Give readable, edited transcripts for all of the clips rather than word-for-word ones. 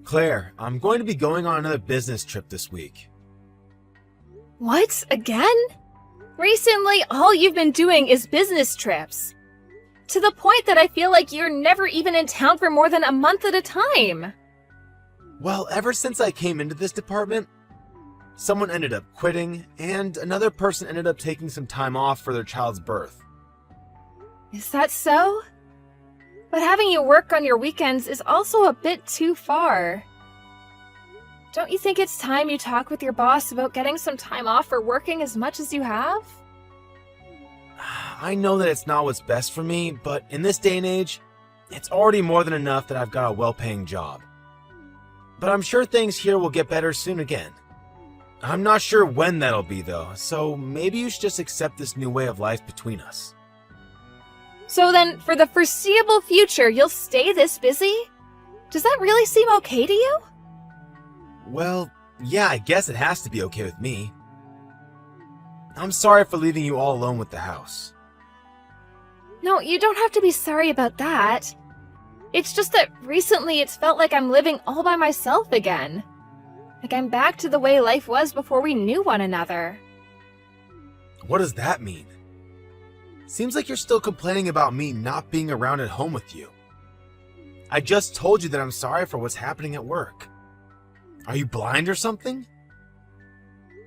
Claire, I'm going to be going on another business trip this week. What? Again? Recently, all you've been doing is business trips. To the point that I feel like you're never even in town for more than a month at a time. Well, ever since I came into this department, someone ended up quitting, and another person ended up taking some time off for their child's birth. Is that so? But having you work on your weekends is also a bit too far. Don't you think it's time you talk with your boss about getting some time off for working as much as you have? I know that it's not what's best for me, but in this day and age, it's already more than enough that I've got a well-paying job. But I'm sure things here will get better soon again. I'm not sure when that'll be though, so maybe you should just accept this new way of life between us. So then, for the foreseeable future, you'll stay this busy? Does that really seem okay to you? Well, yeah, I guess it has to be okay with me. I'm sorry for leaving you all alone with the house. No, you don't have to be sorry about that. It's just that recently it's felt like I'm living all by myself again. Like I'm back to the way life was before we knew one another. What does that mean? Seems like you're still complaining about me not being around at home with you. I just told you that I'm sorry for what's happening at work. Are you blind or something?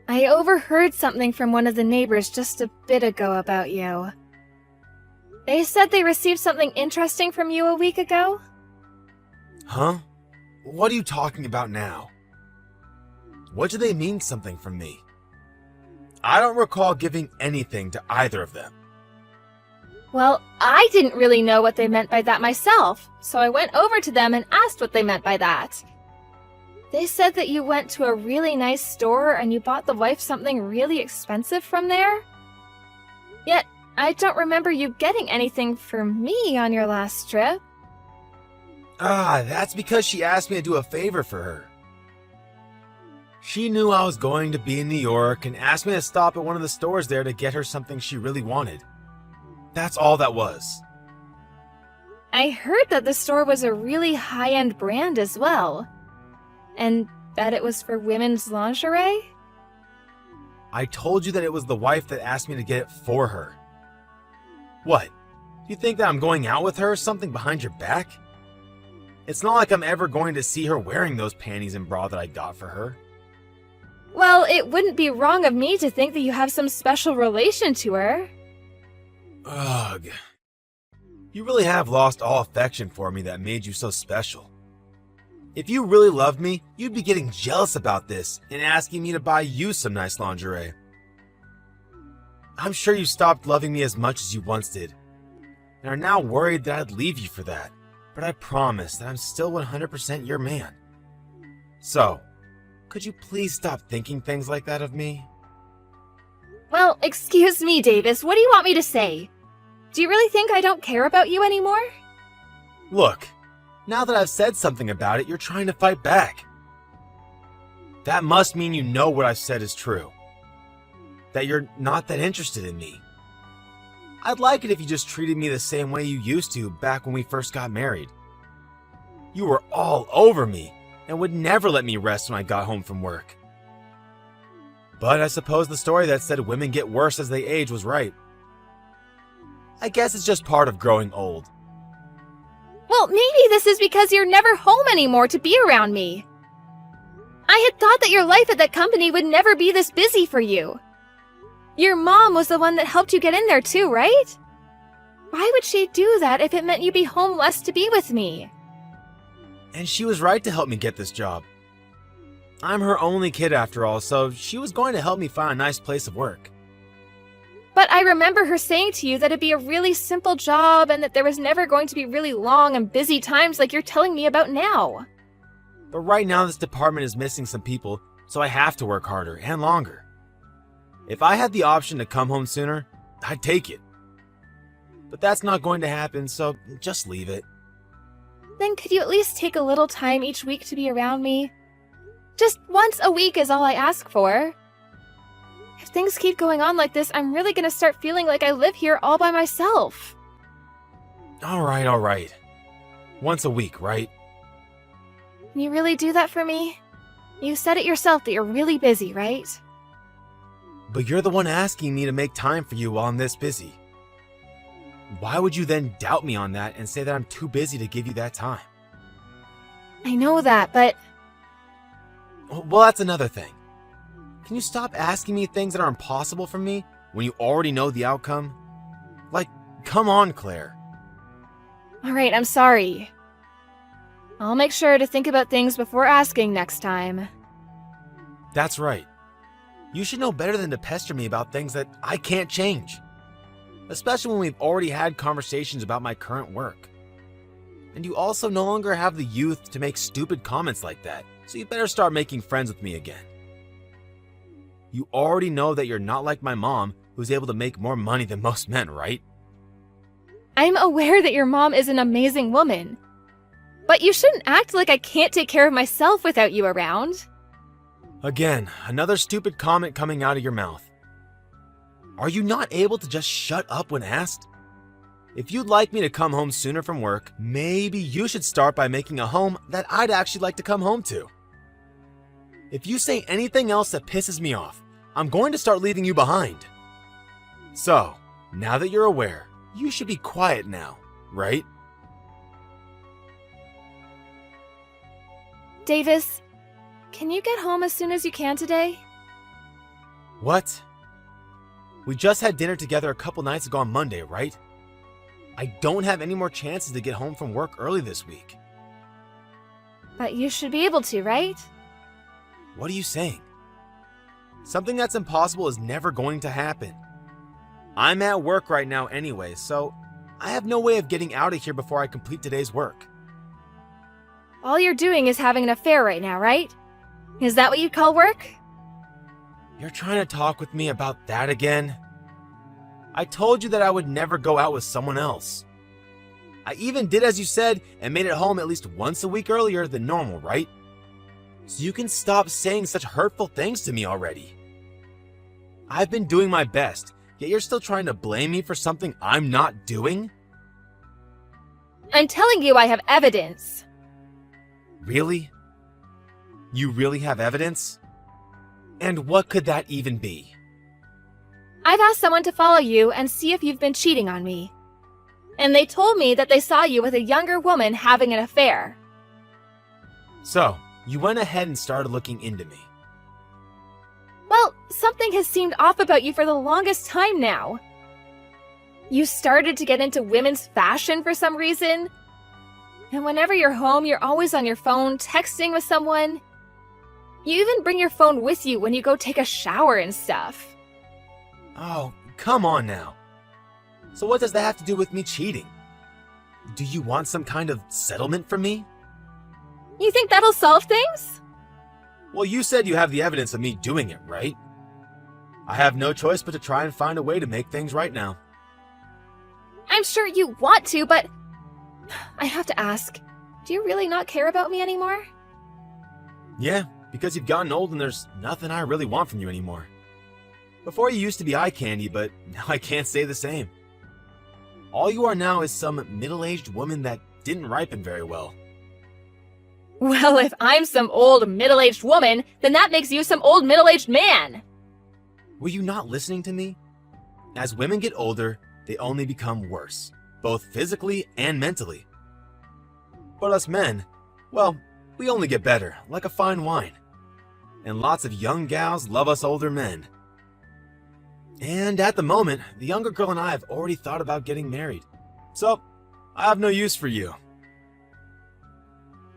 I overheard something from one of the neighbors just a bit ago about you. They said they received something interesting from you a week ago? Huh? What are you talking about now? What do they mean something from me? I don't recall giving anything to either of them. Well, I didn't really know what they meant by that myself, so I went over to them and asked what they meant by that. They said that you went to a really nice store and you bought the wife something really expensive from there. Yet, I don't remember you getting anything for me on your last trip. That's because she asked me to do a favor for her. She knew I was going to be in New York and asked me to stop at one of the stores there to get her something she really wanted. That's all that was. I heard that the store was a really high-end brand as well. And that it was for women's lingerie? I told you that it was the wife that asked me to get it for her. What? Do you think that I'm going out with her or something behind your back? It's not like I'm ever going to see her wearing those panties and bra that I got for her. Well, it wouldn't be wrong of me to think that you have some special relation to her. Ugh. You really have lost all affection for me that made you so special. If you really loved me, you'd be getting jealous about this and asking me to buy you some nice lingerie. I'm sure you stopped loving me as much as you once did, and are now worried that I'd leave you for that, but I promise that I'm still 100% your man. So, could you please stop thinking things like that of me? Well, excuse me, Davis, what do you want me to say? Do you really think I don't care about you anymore? Look, now that I've said something about it, you're trying to fight back. That must mean you know what I've said is true. That you're not that interested in me. I'd like it if you just treated me the same way you used to back when we first got married. You were all over me and would never let me rest when I got home from work. But I suppose the story that said women get worse as they age was right. I guess it's just part of growing old. Well, maybe this is because you're never home anymore to be around me. I had thought that your life at that company would never be this busy for you. Your mom was the one that helped you get in there too, right? Why would she do that if it meant you'd be home less to be with me? And she was right to help me get this job. I'm her only kid after all, so she was going to help me find a nice place of work. But I remember her saying to you that it'd be a really simple job and that there was never going to be really long and busy times like you're telling me about now. But right now this department is missing some people, so I have to work harder and longer. If I had the option to come home sooner, I'd take it. But that's not going to happen, so just leave it. Then could you at least take a little time each week to be around me? Just once a week is all I ask for. If things keep going on like this, I'm really gonna start feeling like I live here all by myself. All right. Once a week, right? You really do that for me? You said it yourself that you're really busy, right? But you're the one asking me to make time for you while I'm this busy. Why would you then doubt me on that and say that I'm too busy to give you that time? I know that, but... Well, that's another thing. Can you stop asking me things that are impossible for me when you already know the outcome? Like, come on, Claire. Alright, I'm sorry. I'll make sure to think about things before asking next time. That's right. You should know better than to pester me about things that I can't change. Especially when we've already had conversations about my current work. And you also no longer have the youth to make stupid comments like that, so you better start making friends with me again. You already know that you're not like my mom, who's able to make more money than most men, right? I'm aware that your mom is an amazing woman. But you shouldn't act like I can't take care of myself without you around. Again, another stupid comment coming out of your mouth. Are you not able to just shut up when asked? If you'd like me to come home sooner from work, maybe you should start by making a home that I'd actually like to come home to. If you say anything else that pisses me off, I'm going to start leaving you behind. So, now that you're aware, you should be quiet now, right? Davis, can you get home as soon as you can today? What? We just had dinner together a couple nights ago on Monday, right? I don't have any more chances to get home from work early this week. But you should be able to, right? What are you saying? Something that's impossible is never going to happen. I'm at work right now anyway, so I have no way of getting out of here before I complete today's work. All you're doing is having an affair right now, right? Is that what you'd call work? You're trying to talk with me about that again? I told you that I would never go out with someone else. I even did as you said and made it home at least once a week earlier than normal, right? So you can stop saying such hurtful things to me already. I've been doing my best, yet you're still trying to blame me for something I'm not doing? I'm telling you I have evidence. Really? You really have evidence? And what could that even be? I've asked someone to follow you and see if you've been cheating on me. And they told me that they saw you with a younger woman having an affair. So, you went ahead and started looking into me. Well, something has seemed off about you for the longest time now. You started to get into women's fashion for some reason. And whenever you're home, you're always on your phone, texting with someone. You even bring your phone with you when you go take a shower and stuff. Oh, come on now. So what does that have to do with me cheating? Do you want some kind of settlement from me? You think that'll solve things? Well, you said you have the evidence of me doing it, right? I have no choice but to try and find a way to make things right now. I'm sure you want to, but I have to ask, do you really not care about me anymore? Yeah, because you've gotten old and there's nothing I really want from you anymore. Before you used to be eye candy, but now I can't say the same. All you are now is some middle-aged woman that didn't ripen very well. Well, if I'm some old middle-aged woman, then that makes you some old middle-aged man. Were you not listening to me? As women get older, they only become worse, both physically and mentally. But us men, well, we only get better, like a fine wine. And lots of young gals love us older men. And at the moment, the younger girl and I have already thought about getting married. So, I have no use for you.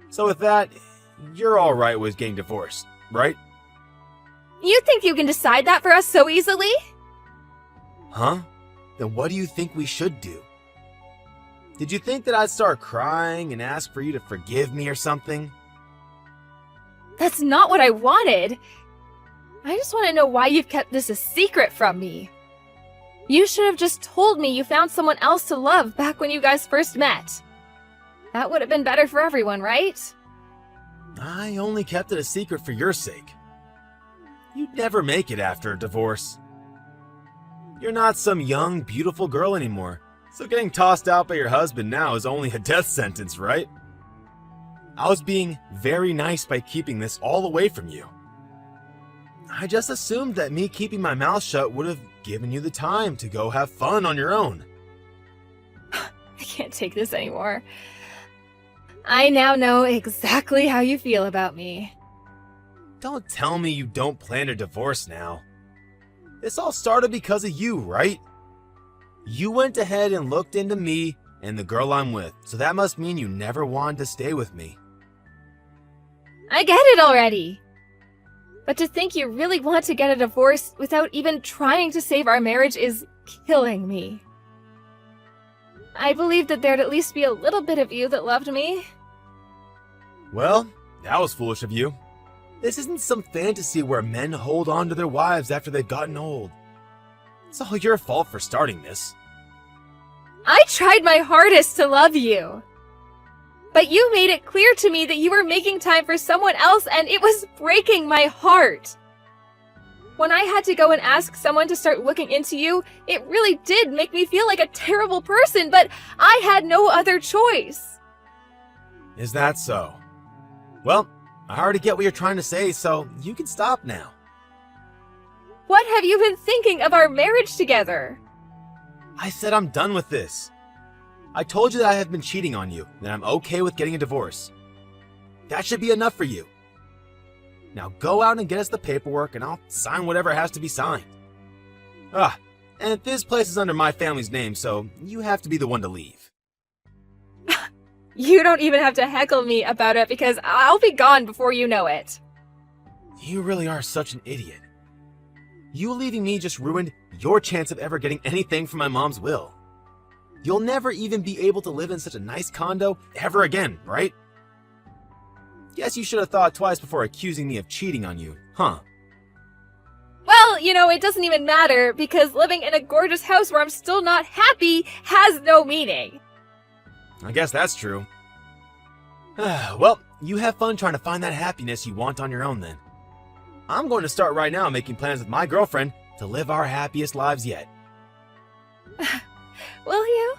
So with that, you're alright with getting divorced, right? You think you can decide that for us so easily? Huh? Then what do you think we should do? Did you think that I'd start crying and ask for you to forgive me or something? That's not what I wanted. I just want to know why you've kept this a secret from me. You should have just told me you found someone else to love back when you guys first met. That would have been better for everyone, right? I only kept it a secret for your sake. You'd never make it after a divorce. You're not some young, beautiful girl anymore, so getting tossed out by your husband now is only a death sentence, right? I was being very nice by keeping this all away from you. I just assumed that me keeping my mouth shut would have given you the time to go have fun on your own. I can't take this anymore. I now know exactly how you feel about me. Don't tell me you don't plan a divorce now. This all started because of you, right? You went ahead and looked into me and the girl I'm with, so that must mean you never wanted to stay with me. I get it already. But to think you really want to get a divorce without even trying to save our marriage is killing me. I believed that there'd at least be a little bit of you that loved me. Well, that was foolish of you. This isn't some fantasy where men hold on to their wives after they've gotten old. It's all your fault for starting this. I tried my hardest to love you. But you made it clear to me that you were making time for someone else, and it was breaking my heart. When I had to go and ask someone to start looking into you, it really did make me feel like a terrible person, but I had no other choice. Is that so? Well, I already get what you're trying to say, so you can stop now. What have you been thinking of our marriage together? I said I'm done with this. I told you that I have been cheating on you, that I'm okay with getting a divorce. That should be enough for you. Now go out and get us the paperwork and I'll sign whatever has to be signed. And this place is under my family's name, so you have to be the one to leave. You don't even have to heckle me about it because I'll be gone before you know it. You really are such an idiot. You leaving me just ruined your chance of ever getting anything from my mom's will. You'll never even be able to live in such a nice condo ever again, right? Guess you should have thought twice before accusing me of cheating on you, huh? Well, it doesn't even matter because living in a gorgeous house where I'm still not happy has no meaning. I guess that's true. Well, you have fun trying to find that happiness you want on your own then. I'm going to start right now making plans with my girlfriend to live our happiest lives yet. Will you?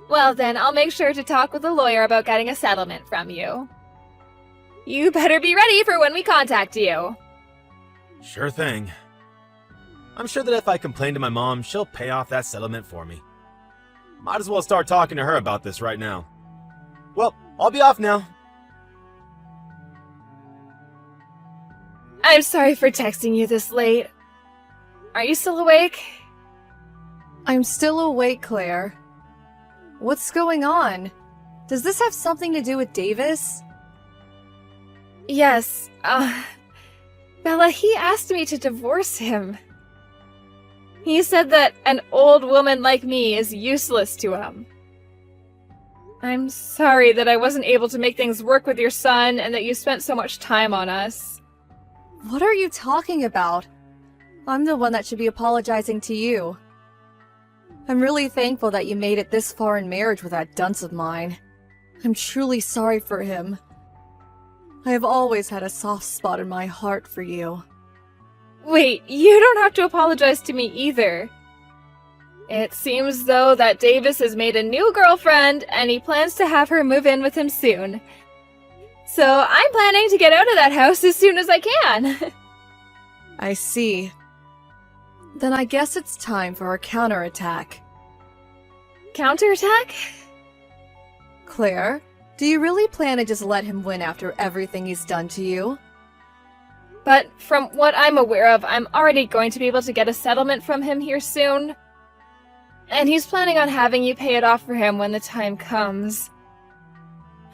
Well then, I'll make sure to talk with a lawyer about getting a settlement from you. You better be ready for when we contact you. Sure thing. I'm sure that if I complain to my mom, she'll pay off that settlement for me. Might as well start talking to her about this right now. Well, I'll be off now. I'm sorry for texting you this late. Are you still awake? I'm still awake, Claire. What's going on? Does this have something to do with Davis? Yes, Bella, he asked me to divorce him. He said that an old woman like me is useless to him. I'm sorry that I wasn't able to make things work with your son and that you spent so much time on us. What are you talking about? I'm the one that should be apologizing to you. I'm really thankful that you made it this far in marriage with that dunce of mine. I'm truly sorry for him. I have always had a soft spot in my heart for you. Wait, you don't have to apologize to me either. It seems though that Davis has made a new girlfriend and he plans to have her move in with him soon. So I'm planning to get out of that house as soon as I can. I see. Then I guess it's time for our counterattack. Counterattack? Claire, do you really plan to just let him win after everything he's done to you? But from what I'm aware of, I'm already going to be able to get a settlement from him here soon. And he's planning on having you pay it off for him when the time comes.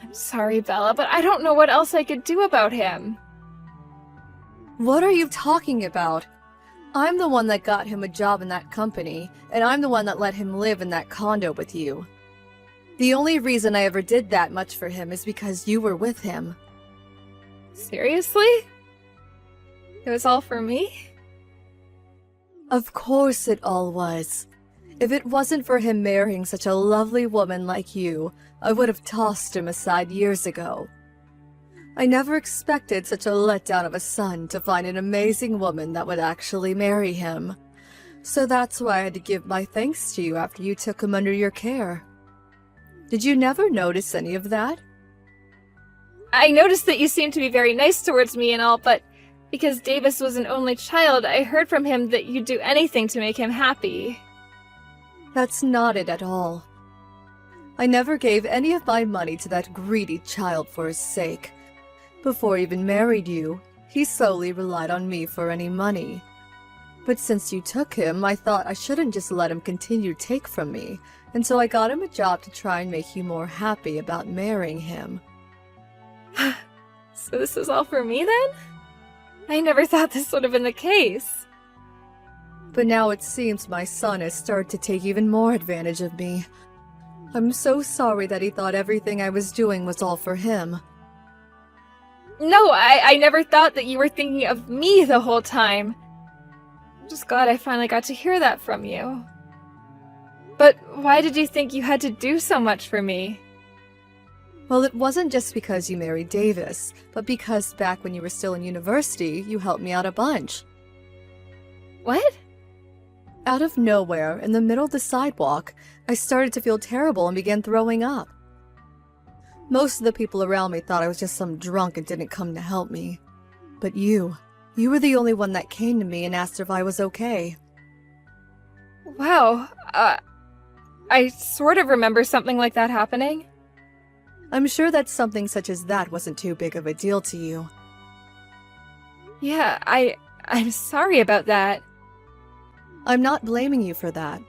I'm sorry, Bella, but I don't know what else I could do about him. What are you talking about? I'm the one that got him a job in that company, and I'm the one that let him live in that condo with you. The only reason I ever did that much for him is because you were with him. Seriously? It was all for me? Of course it all was. If it wasn't for him marrying such a lovely woman like you, I would have tossed him aside years ago. I never expected such a letdown of a son to find an amazing woman that would actually marry him. So that's why I had to give my thanks to you after you took him under your care. Did you never notice any of that? I noticed that you seem to be very nice towards me and all, but because Davis was an only child, I heard from him that you'd do anything to make him happy. That's not it at all. I never gave any of my money to that greedy child for his sake. Before I even married you, he solely relied on me for any money. But since you took him, I thought I shouldn't just let him continue to take from me, and so I got him a job to try and make you more happy about marrying him. So this is all for me then? I never thought this would have been the case. But now it seems my son has started to take even more advantage of me. I'm so sorry that he thought everything I was doing was all for him. No, I never thought that you were thinking of me the whole time. I'm just glad I finally got to hear that from you. But why did you think you had to do so much for me? Well, it wasn't just because you married Davis, but because back when you were still in university, you helped me out a bunch. What? Out of nowhere, in the middle of the sidewalk, I started to feel terrible and began throwing up. Most of the people around me thought I was just some drunk and didn't come to help me. But you were the only one that came to me and asked if I was okay. Wow, I sort of remember something like that happening. I'm sure that something such as that wasn't too big of a deal to you. Yeah, I'm sorry about that. I'm not blaming you for that.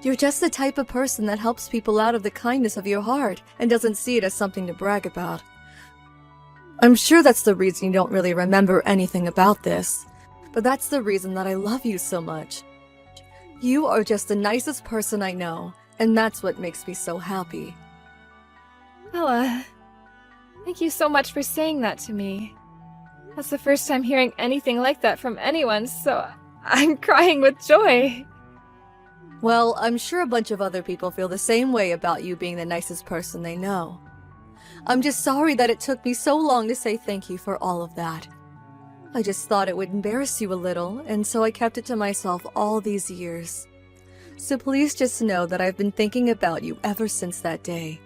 You're just the type of person that helps people out of the kindness of your heart and doesn't see it as something to brag about. I'm sure that's the reason you don't really remember anything about this, but that's the reason that I love you so much. You are just the nicest person I know, and that's what makes me so happy. Well, thank you so much for saying that to me. That's the first time hearing anything like that from anyone, so I'm crying with joy. Well, I'm sure a bunch of other people feel the same way about you being the nicest person they know. I'm just sorry that it took me so long to say thank you for all of that. I just thought it would embarrass you a little, and so I kept it to myself all these years. So please just know that I've been thinking about you ever since that day.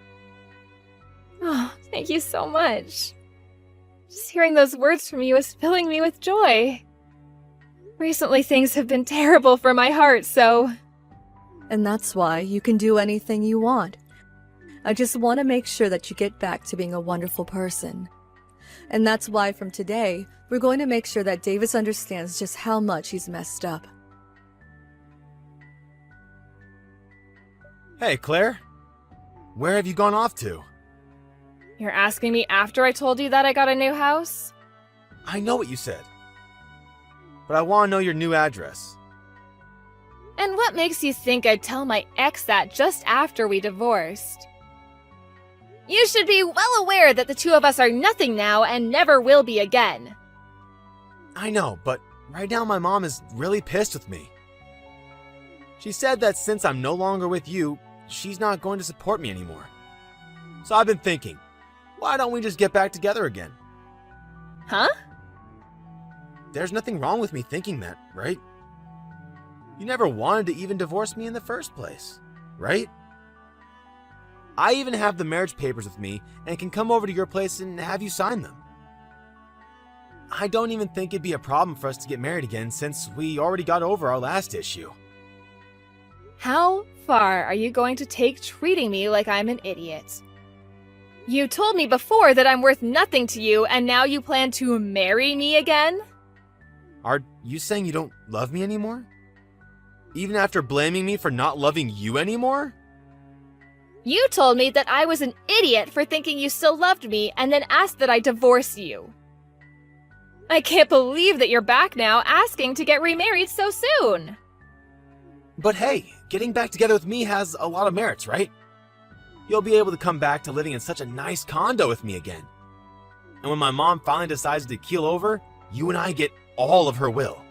Oh, thank you so much. Just hearing those words from you is filling me with joy. Recently things have been terrible for my heart, so... And that's why you can do anything you want. I just want to make sure that you get back to being a wonderful person. And that's why from today, we're going to make sure that Davis understands just how much he's messed up. Hey, Claire. Where have you gone off to? You're asking me after I told you that I got a new house? I know what you said. But I want to know your new address. And what makes you think I'd tell my ex that just after we divorced? You should be well aware that the two of us are nothing now and never will be again. I know, but right now my mom is really pissed with me. She said that since I'm no longer with you, she's not going to support me anymore. So I've been thinking, why don't we just get back together again? Huh? There's nothing wrong with me thinking that, right? You never wanted to even divorce me in the first place, right? I even have the marriage papers with me and can come over to your place and have you sign them. I don't even think it'd be a problem for us to get married again since we already got over our last issue. How far are you going to take treating me like I'm an idiot? You told me before that I'm worth nothing to you, and now you plan to marry me again? Are you saying you don't love me anymore? Even after blaming me for not loving you anymore? You told me that I was an idiot for thinking you still loved me and then asked that I divorce you. I can't believe that you're back now asking to get remarried so soon. But hey, getting back together with me has a lot of merits, right? You'll be able to come back to living in such a nice condo with me again. And when my mom finally decides to keel over, you and I get all of her will.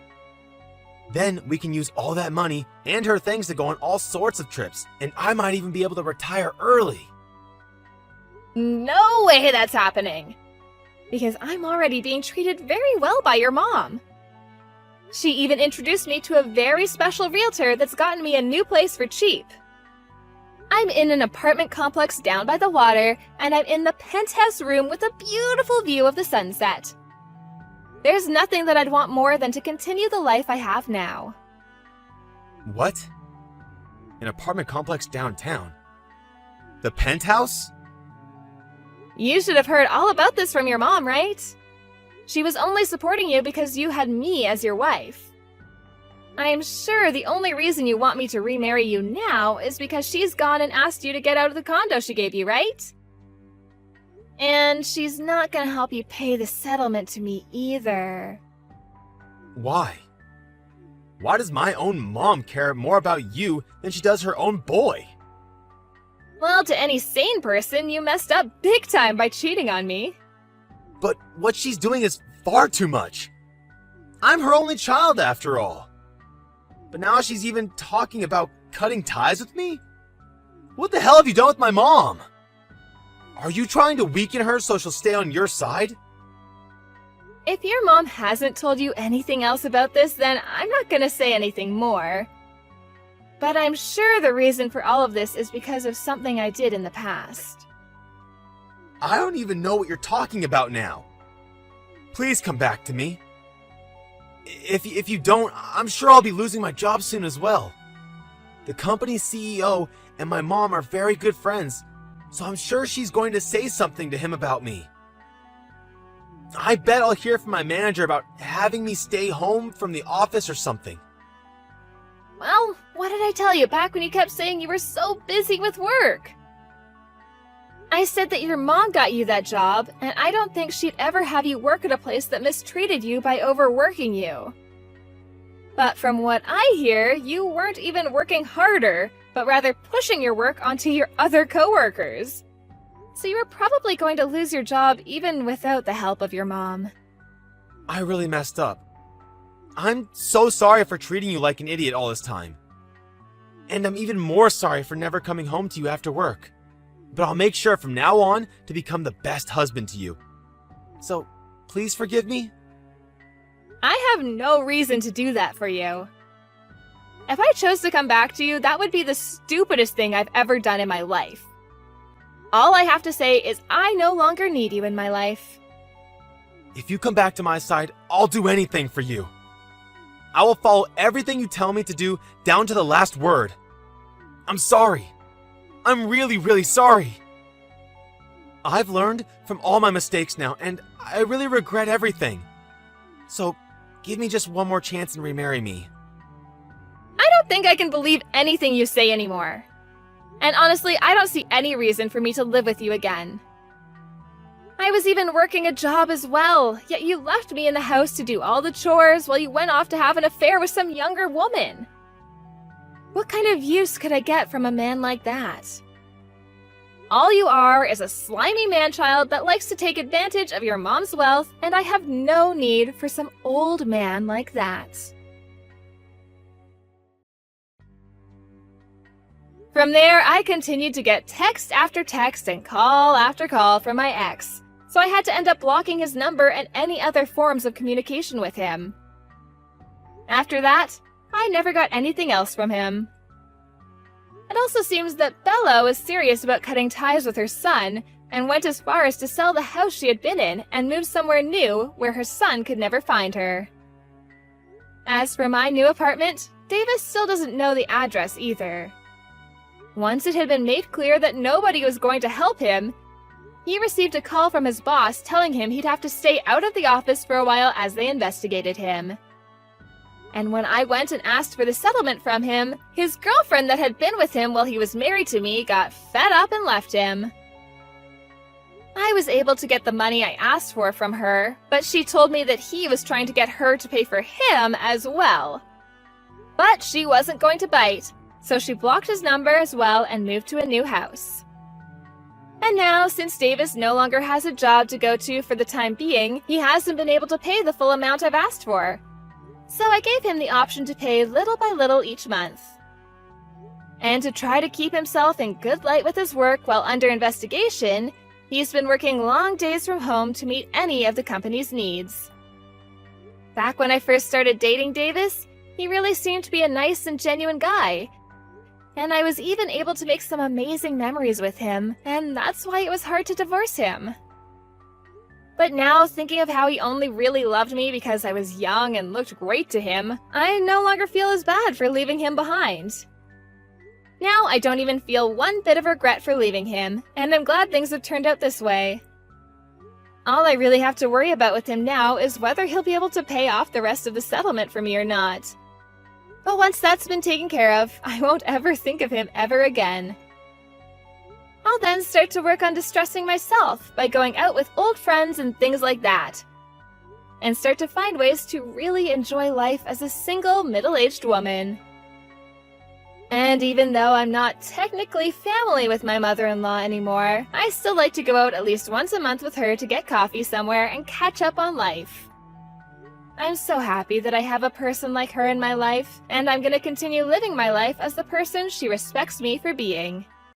Then we can use all that money and her things to go on all sorts of trips, and I might even be able to retire early. No way that's happening. Because I'm already being treated very well by your mom. She even introduced me to a very special realtor that's gotten me a new place for cheap. I I'm in an apartment complex down by the water, and I'm in the penthouse room with a beautiful view of the sunset. There's nothing that I'd want more than to continue the life I have now. What? An apartment complex downtown? The penthouse? You should have heard all about this from your mom, right? She was only supporting you because you had me as your wife. I am sure the only reason you want me to remarry you now is because she's gone and asked you to get out of the condo she gave you, right? And she's not gonna help you pay the settlement to me either. Why? Why does my own mom care more about you than she does her own boy? Well, to any sane person, you messed up big time by cheating on me. But what she's doing is far too much. I'm her only child after all. But now she's even talking about cutting ties with me? What the hell have you done with my mom? Are you trying to weaken her so she'll stay on your side? If your mom hasn't told you anything else about this, then I'm not gonna say anything more. But I'm sure the reason for all of this is because of something I did in the past. I don't even know what you're talking about now. Please come back to me. If you don't, I'm sure I'll be losing my job soon as well. The company's CEO and my mom are very good friends, so I'm sure she's going to say something to him about me. I bet I'll hear from my manager about having me stay home from the office or something. Well, what did I tell you back when you kept saying you were so busy with work? I said that your mom got you that job, and I don't think she'd ever have you work at a place that mistreated you by overworking you. But from what I hear, you weren't even working harder, but rather pushing your work onto your other coworkers. So you were probably going to lose your job even without the help of your mom. I really messed up. I'm so sorry for treating you like an idiot all this time. And I'm even more sorry for never coming home to you after work. But I'll make sure from now on to become the best husband to you. So, please forgive me? I have no reason to do that for you. If I chose to come back to you, that would be the stupidest thing I've ever done in my life. All I have to say is I no longer need you in my life. If you come back to my side, I'll do anything for you. I will follow everything you tell me to do down to the last word. I'm sorry. I'm really, really sorry. I've learned from all my mistakes now, and I really regret everything. So, give me just one more chance and remarry me. I don't think I can believe anything you say anymore. And honestly, I don't see any reason for me to live with you again. I was even working a job as well, yet you left me in the house to do all the chores while you went off to have an affair with some younger woman. What kind of use could I get from a man like that? All you are is a slimy man-child that likes to take advantage of your mom's wealth, and I have no need for some old man like that. From there, I continued to get text after text and call after call from my ex, so I had to end up blocking his number and any other forms of communication with him. After that, I never got anything else from him. It also seems that Bella was serious about cutting ties with her son and went as far as to sell the house she had been in and move somewhere new where her son could never find her. As for my new apartment, Davis still doesn't know the address either. Once it had been made clear that nobody was going to help him, he received a call from his boss telling him he'd have to stay out of the office for a while as they investigated him. And when I went and asked for the settlement from him, his girlfriend that had been with him while he was married to me got fed up and left him. I was able to get the money I asked for from her, but she told me that he was trying to get her to pay for him as well. But she wasn't going to bite, so she blocked his number as well and moved to a new house. And now, since Davis no longer has a job to go to for the time being, he hasn't been able to pay the full amount I've asked for. So I gave him the option to pay little by little each month. And to try to keep himself in good light with his work while under investigation, he's been working long days from home to meet any of the company's needs. Back when I first started dating Davis, he really seemed to be a nice and genuine guy. And I was even able to make some amazing memories with him, and that's why it was hard to divorce him. But now, thinking of how he only really loved me because I was young and looked great to him, I no longer feel as bad for leaving him behind. Now, I don't even feel one bit of regret for leaving him, and I'm glad things have turned out this way. All I really have to worry about with him now is whether he'll be able to pay off the rest of the settlement for me or not. But once that's been taken care of, I won't ever think of him ever again. I'll then start to work on distressing myself by going out with old friends and things like that. And start to find ways to really enjoy life as a single, middle-aged woman. And even though I'm not technically family with my mother-in-law anymore, I still like to go out at least once a month with her to get coffee somewhere and catch up on life. I'm so happy that I have a person like her in my life, and I'm gonna continue living my life as the person she respects me for being.